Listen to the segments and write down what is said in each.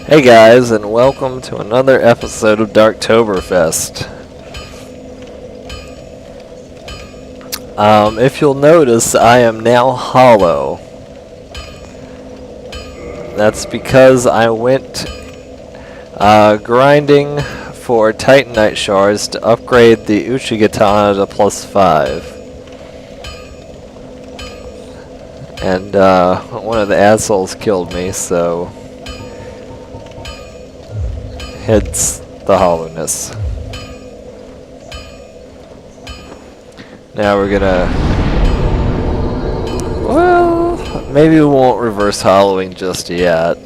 Hey guys, and welcome to another episode of Darktoberfest. If you'll notice, I am now hollow. That's because I went grinding for Titanite shards to upgrade the Uchigatana to +5. And one of the assholes killed me, so hence the hollowness. Now we're gonna... well, maybe we won't reverse hollowing just yet.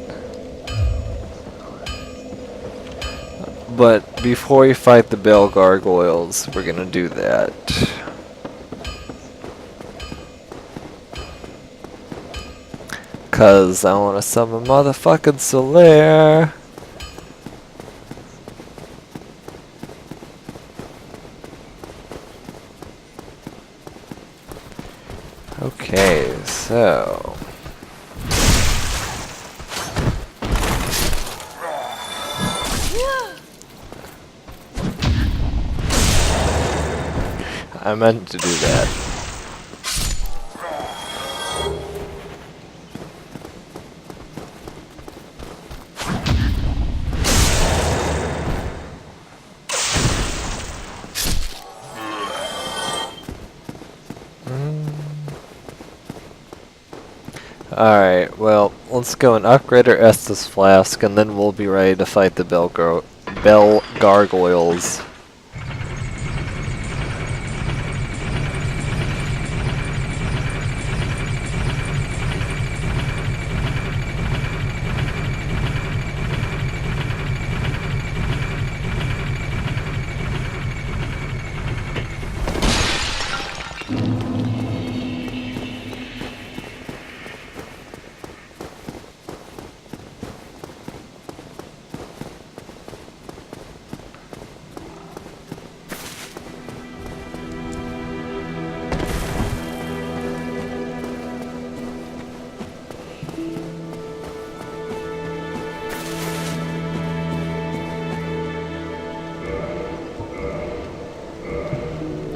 But before we fight the bell gargoyles, we're gonna do that. Cause I wanna summon motherfucking Solaire. Okay, so... I meant to do that. Alright, well, let's go and upgrade our Estus Flask, and then we'll be ready to fight the bell gargoyles.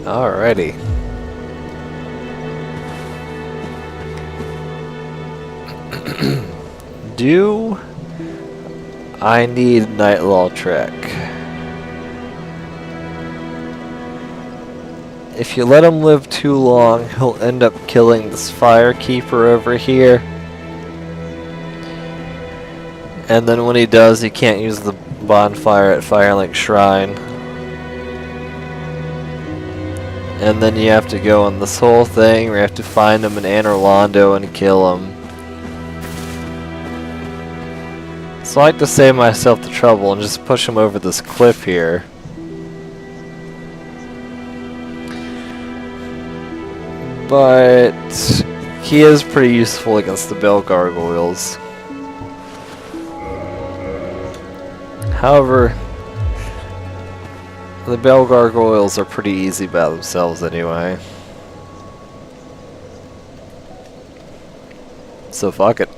Alrighty. Do I need Nightlaw Trek? If you let him live too long, he'll end up killing this Firekeeper over here. And then when he does, he can't use the bonfire at Firelink Shrine. And then you have to go on this whole thing where you have to find him in Anor Londo and kill him. So I like to save myself the trouble and just push him over this cliff here. But he is pretty useful against the bell gargoyles. However, the bell gargoyles are pretty easy by themselves anyway. So fuck it.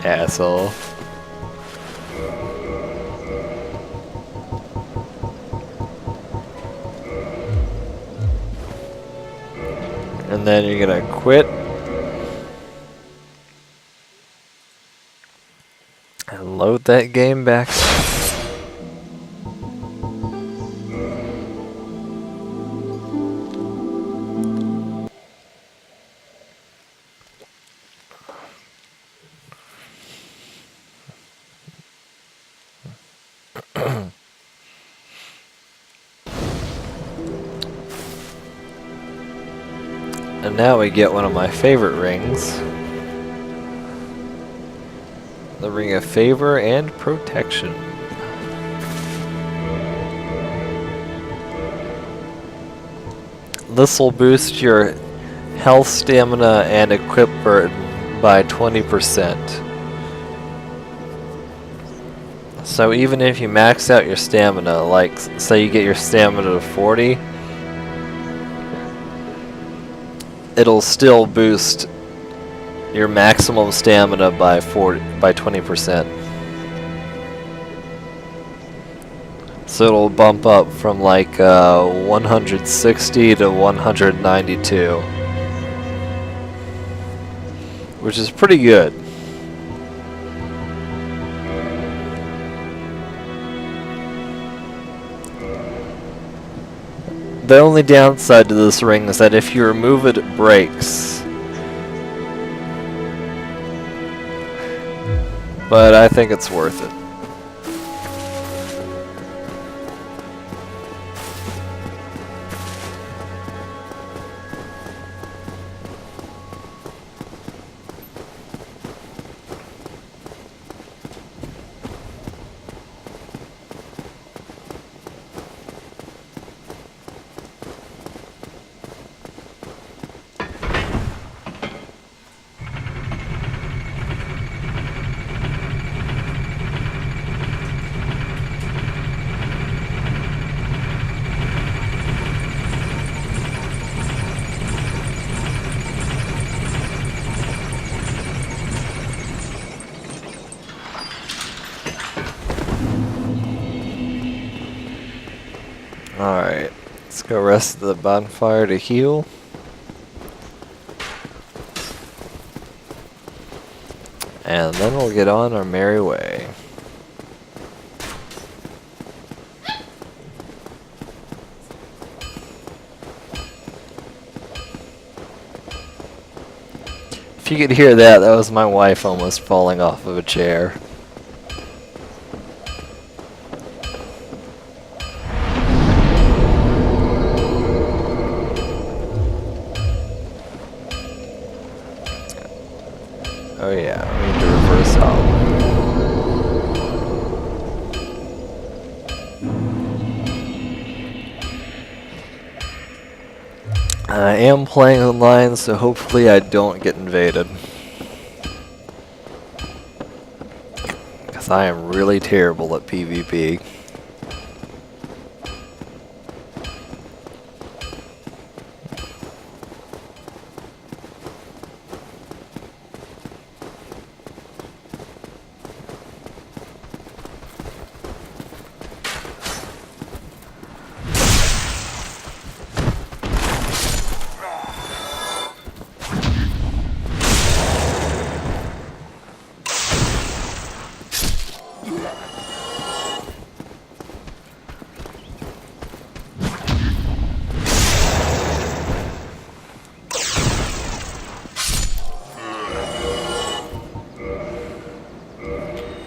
Asshole. And then you're gonna quit and load that game back. And now we get one of my favorite rings. The Ring of Favor and Protection. This will boost your health, stamina, and equip burden by 20%. So even if you max out your stamina, like say you get your stamina to 40, it'll still boost your maximum stamina by 20%. So it'll bump up from like 160 to 192, which is pretty good. The only downside to this ring is that if you remove it, it breaks. But I think it's worth it. Alright, let's go rest at the bonfire to heal. And then we'll get on our merry way. If you could hear that, that was my wife almost falling off of a chair. Oh yeah, we need to reverse out. I am playing online, so hopefully I don't get invaded. Because I am really terrible at PvP.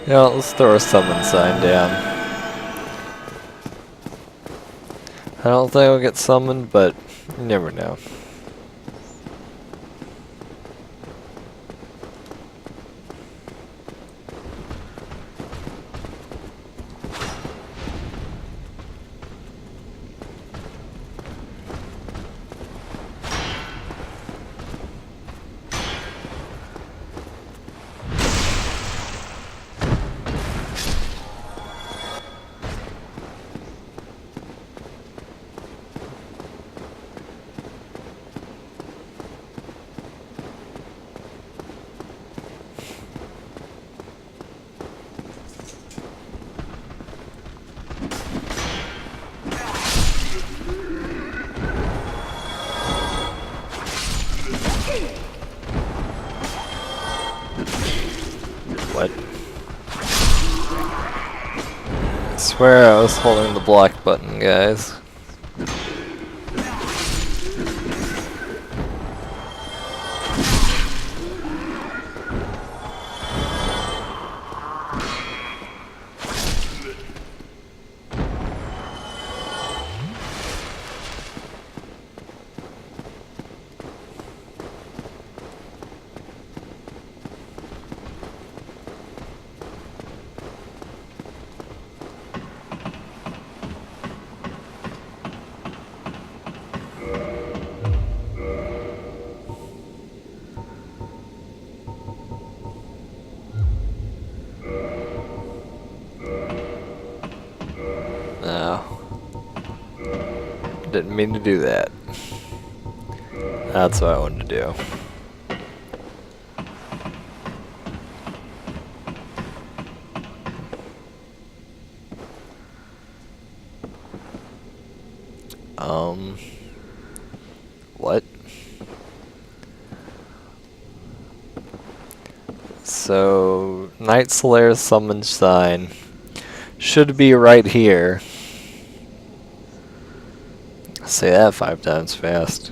Yeah, let's throw a summon sign down. I don't think I'll get summoned, but you never know. What? I swear I was holding the block button, guys. No. Didn't mean to do that. That's what I wanted to do. What? So, Night Slayer summon sign should be right here. Say that 5 times fast.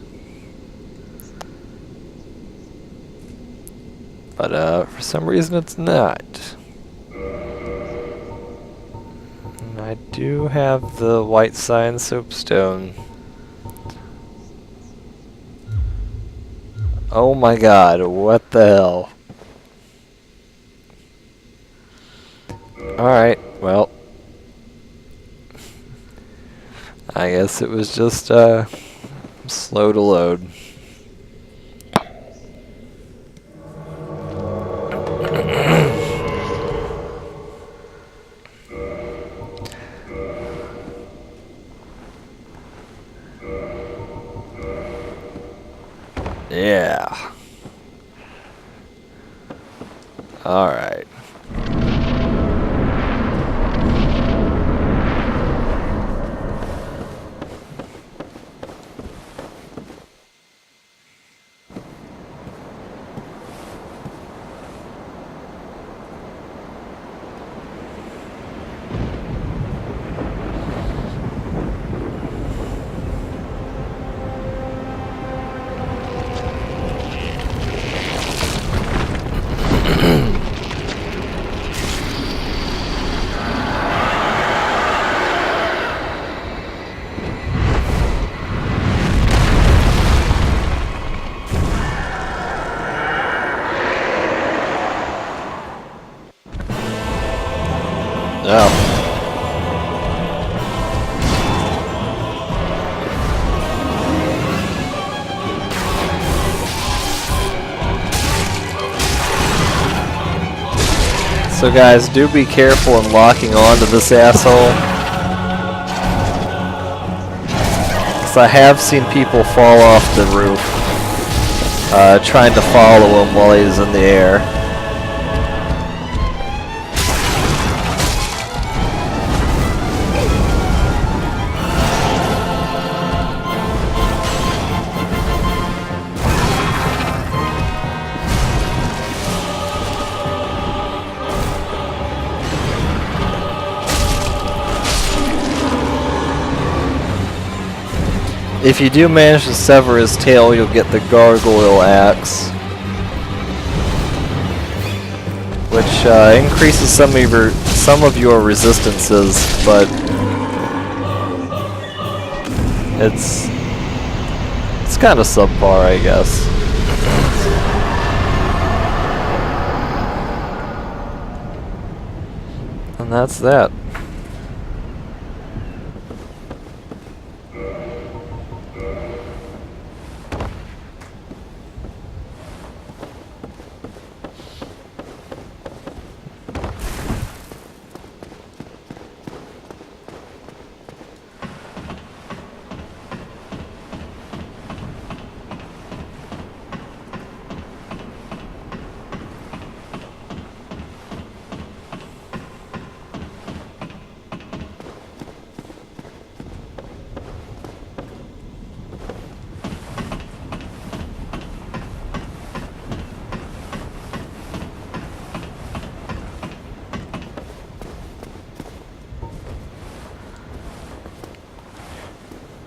But for some reason it's not. And I do have the white sign soapstone. Oh my god, what the hell? Alright, well. I guess it was just slow to load. Yeah. Alright. Oh. So guys, do be careful in locking onto this asshole. Because I have seen people fall off the roof trying to follow him while he's in the air. If you do manage to sever his tail, you'll get the gargoyle axe, which increases some of your resistances, but it's kind of subpar, I guess. And that's that.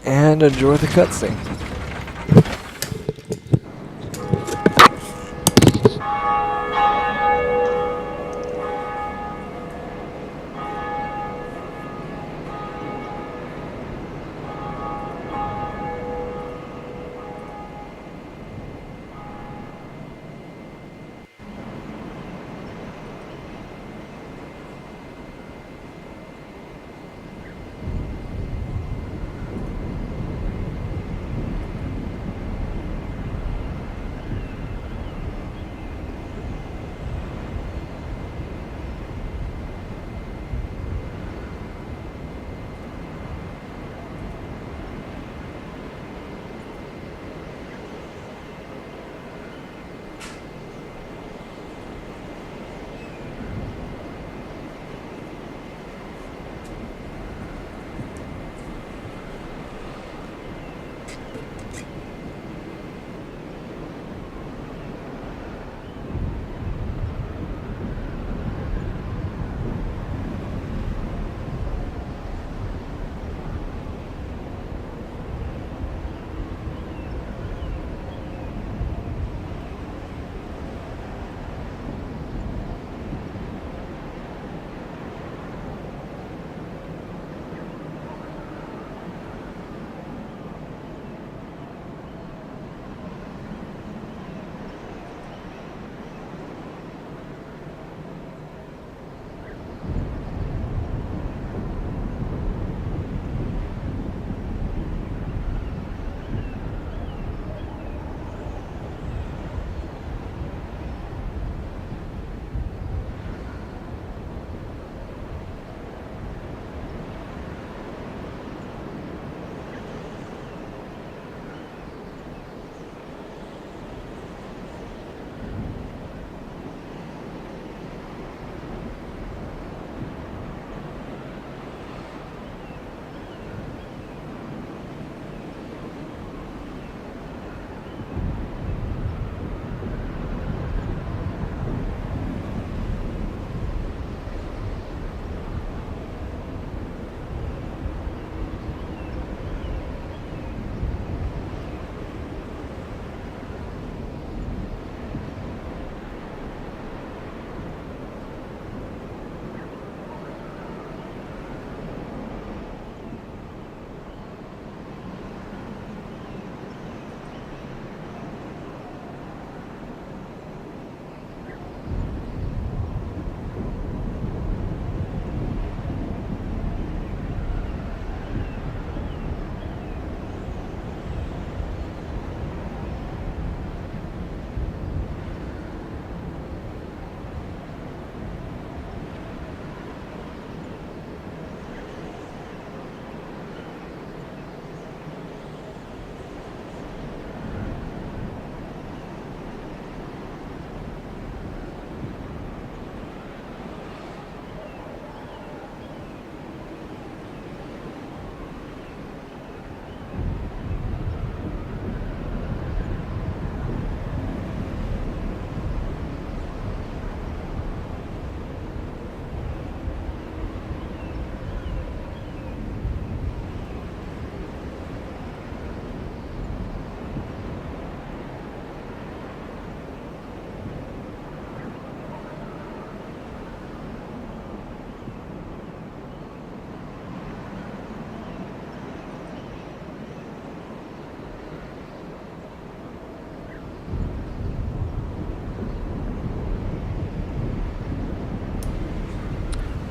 And enjoy the cutscene.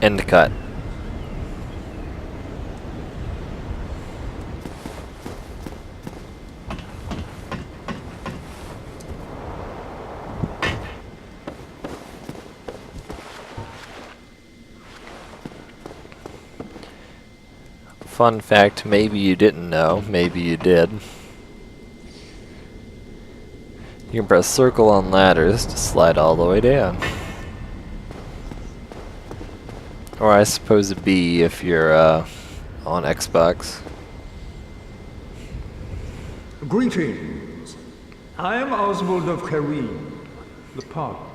End cut. Fun fact, maybe you didn't know, maybe you did. You can press circle on ladders to slide all the way down. Or I suppose B if you're on Xbox. Greetings. I am Oswald of Kareem, the partner.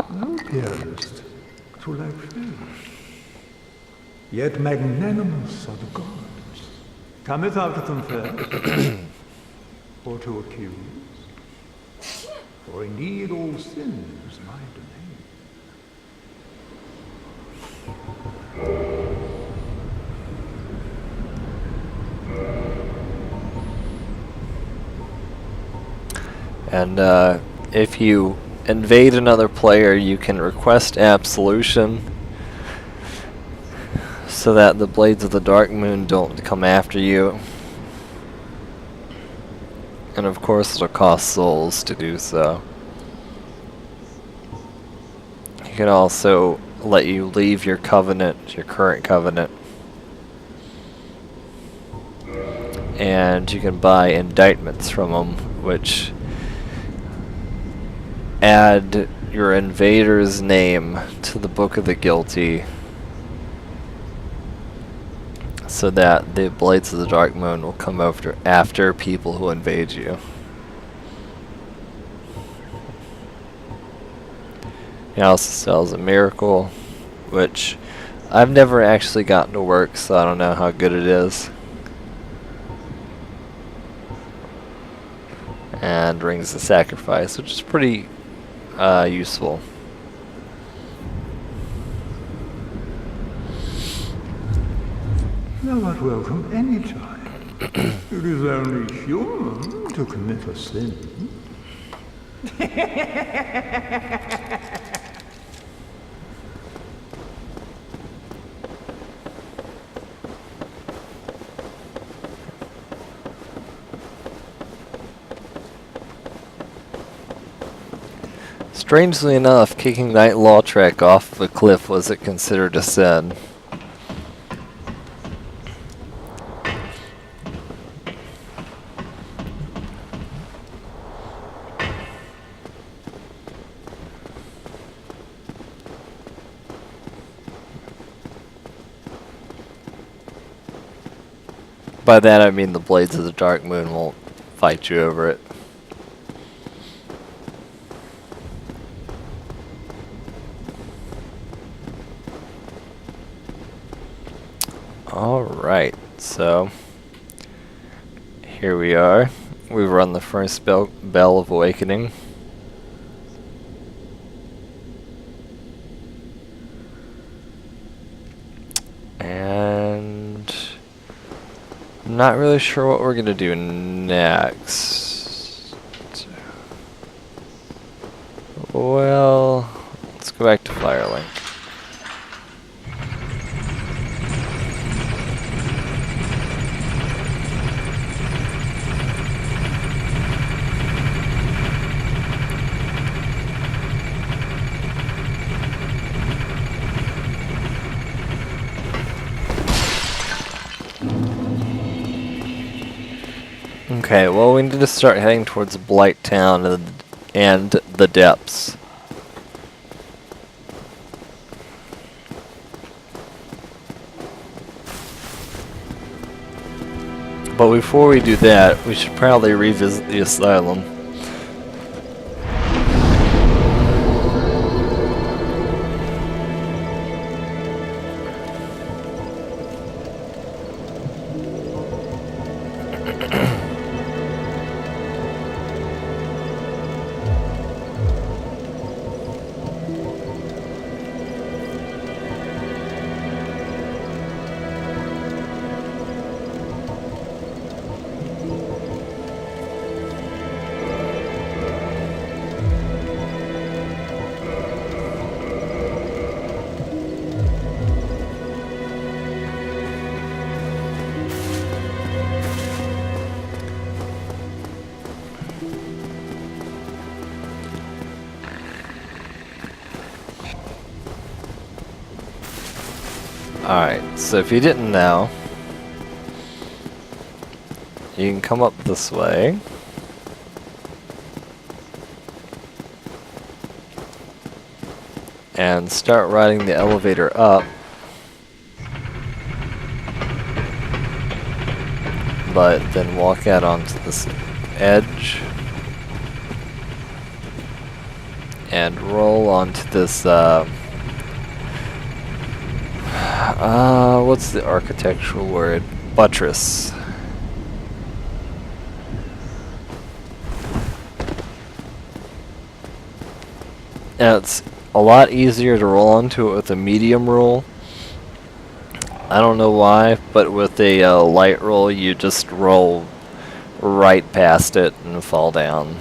Thou appearest to lack faith. Yet magnanimous are the gods. Cometh thou to confess, or to accuse? For indeed all sin is my domain. And if you invade another player, you can request absolution so that the Blades of the Dark Moon don't come after you. And of course it'll cost souls to do so. He can also let you leave your covenant, your current covenant. And you can buy indictments from them, which add your invader's name to the Book of the Guilty, so that the Blades of the Dark Moon will come after people who invade you. He also sells a miracle, which I've never actually gotten to work, so I don't know how good it is. And rings of sacrifice, which is pretty useful. Thou art welcome any time. It is only human to commit a sin. Strangely enough, kicking Night Lautrec off of a cliff wasn't considered a sin. By that I mean the Blades of the Dark Moon won't fight you over it. Alright, so here we are. We've run the first bell of awakening. And I'm not really sure what we're gonna do next. Well, let's go back to Firelink. Okay, well we need to start heading towards Blight Town and the depths. But before we do that, we should probably revisit the asylum. Alright, so if you didn't know, you can come up this way. And start riding the elevator up. But then walk out onto this edge. And roll onto this, what's the architectural word? Buttress. And it's a lot easier to roll onto it with a medium roll. I don't know why, but with a light roll, you just roll right past it and fall down.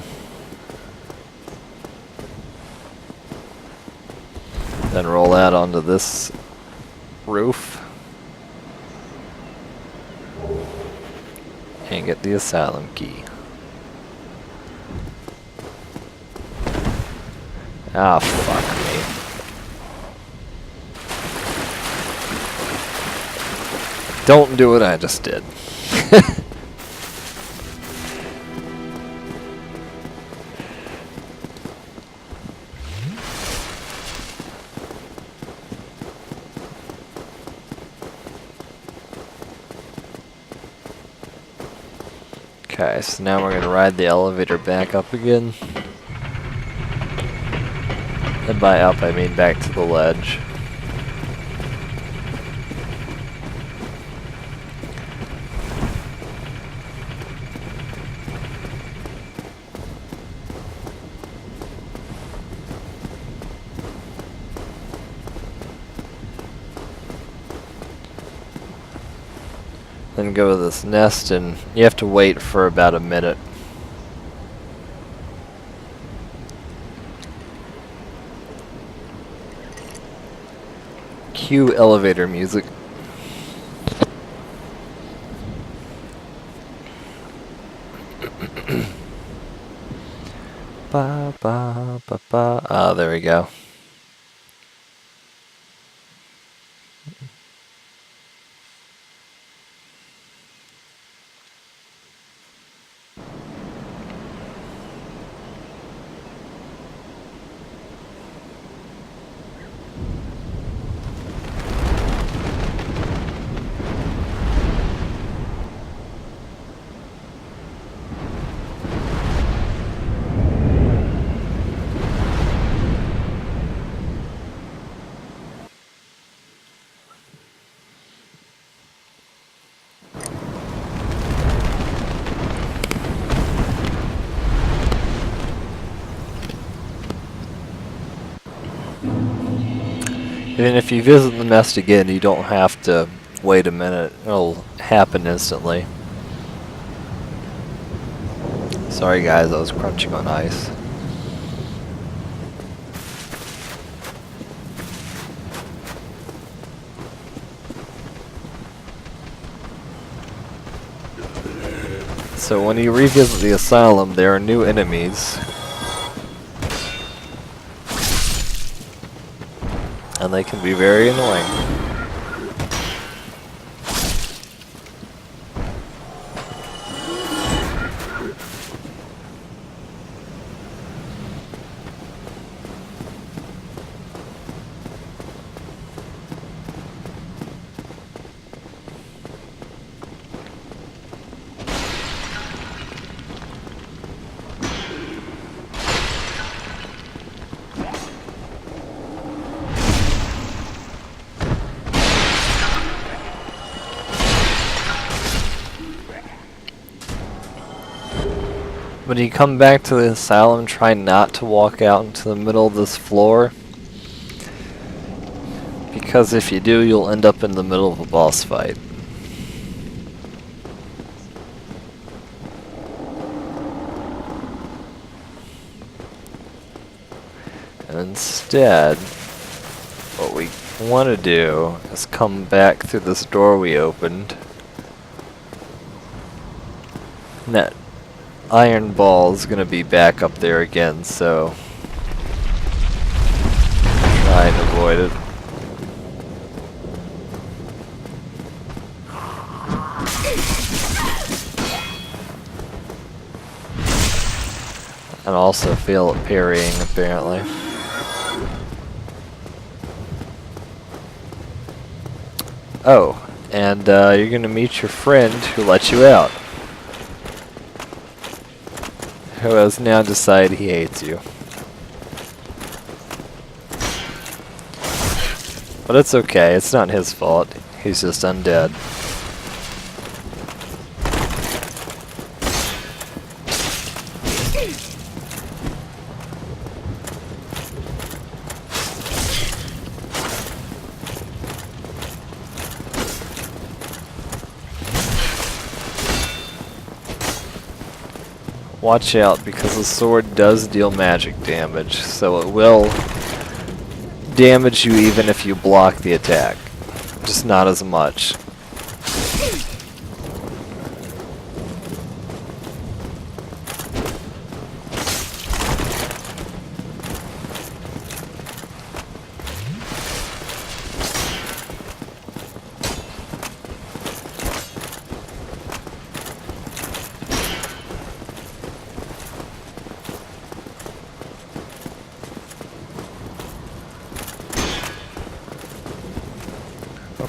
Then roll out onto this roof. And get the asylum key. Ah, fuck me. Don't do what I just did. Okay, so now we're gonna ride the elevator back up again. And by up, I mean back to the ledge. Then go to this nest, and you have to wait for about a minute. Cue elevator music. Ba ba ba ba. Ah, there we go. And if you visit the nest again, you don't have to wait a minute. It'll happen instantly. Sorry guys, I was crunching on ice. So when you revisit the asylum, there are new enemies. And they can be very annoying. When you come back to the asylum, try not to walk out into the middle of this floor. Because if you do, you'll end up in the middle of a boss fight. And instead, what we want to do is come back through this door we opened. And that iron ball is going to be back up there again, so try and avoid it. And also fail at parrying, apparently. Oh, and you're gonna meet your friend who let you out. Who has now decided he hates you. But it's okay, it's not his fault. He's just undead. Watch out, because the sword does deal magic damage, so it will damage you even if you block the attack. Just not as much.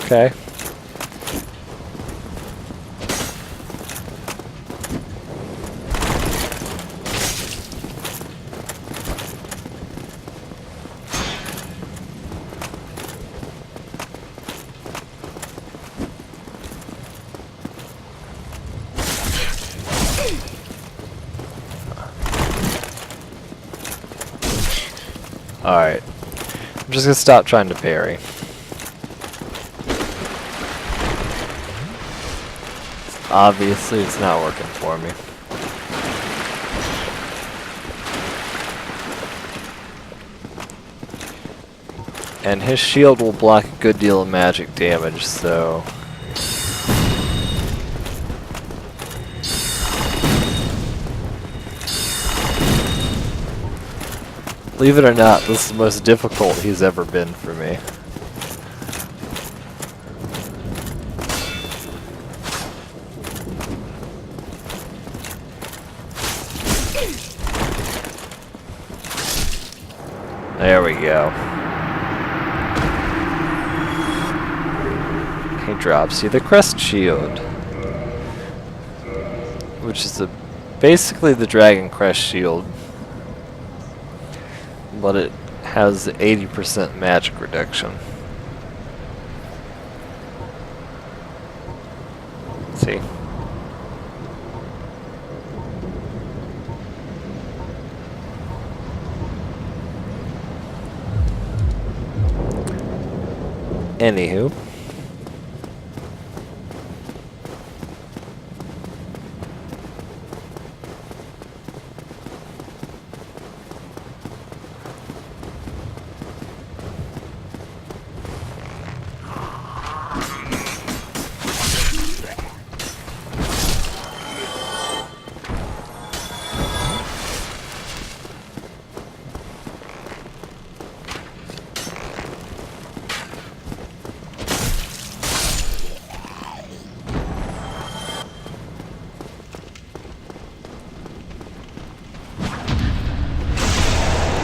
Okay. Alright. I'm just gonna stop trying to parry. Obviously, it's not working for me. And his shield will block a good deal of magic damage, so... Believe it or not, this is the most difficult he's ever been for me. There we go. He drops you the crest shield, which is basically the dragon crest shield, but it has 80% magic reduction. See? Anywho.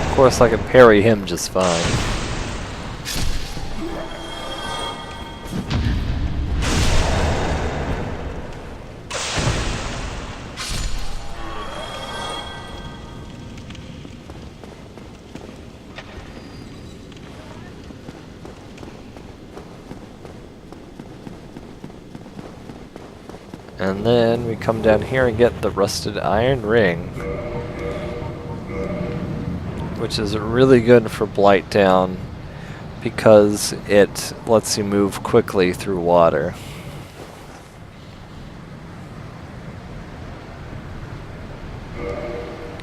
Of course, I can parry him just fine. And then we come down here and get the rusted iron ring, which is really good for Blighttown because it lets you move quickly through water.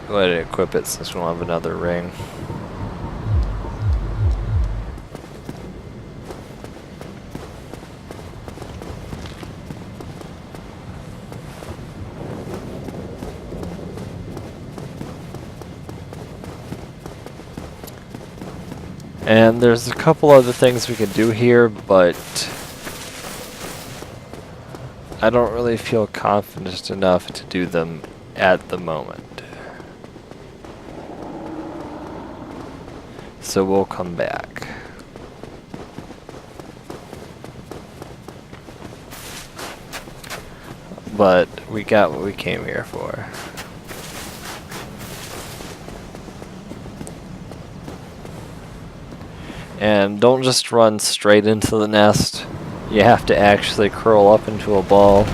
Go ahead and equip it since we don't have another ring. And there's a couple other things we can do here, but I don't really feel confident enough to do them at the moment. so we'll come back. But we got what we came here for. And don't just run straight into the nest. You have to actually curl up into a ball.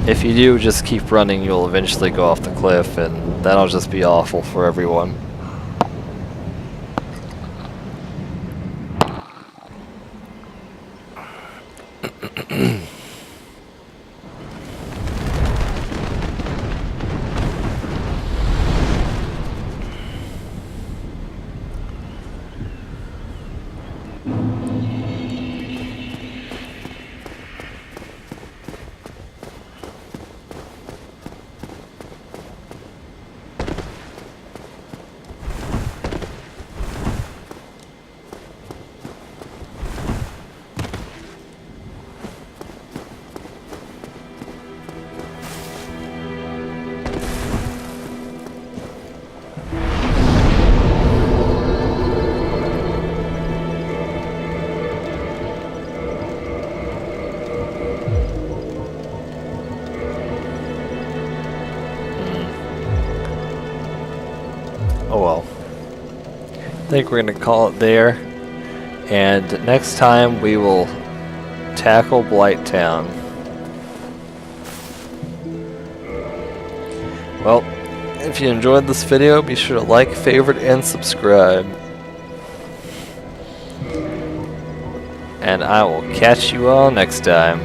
If you do just keep running, you'll eventually go off the cliff, and that'll just be awful for everyone. Oh well. I think we're going to call it there. And next time we will tackle Blight Town. Well, if you enjoyed this video, be sure to like, favorite, and subscribe. And I will catch you all next time.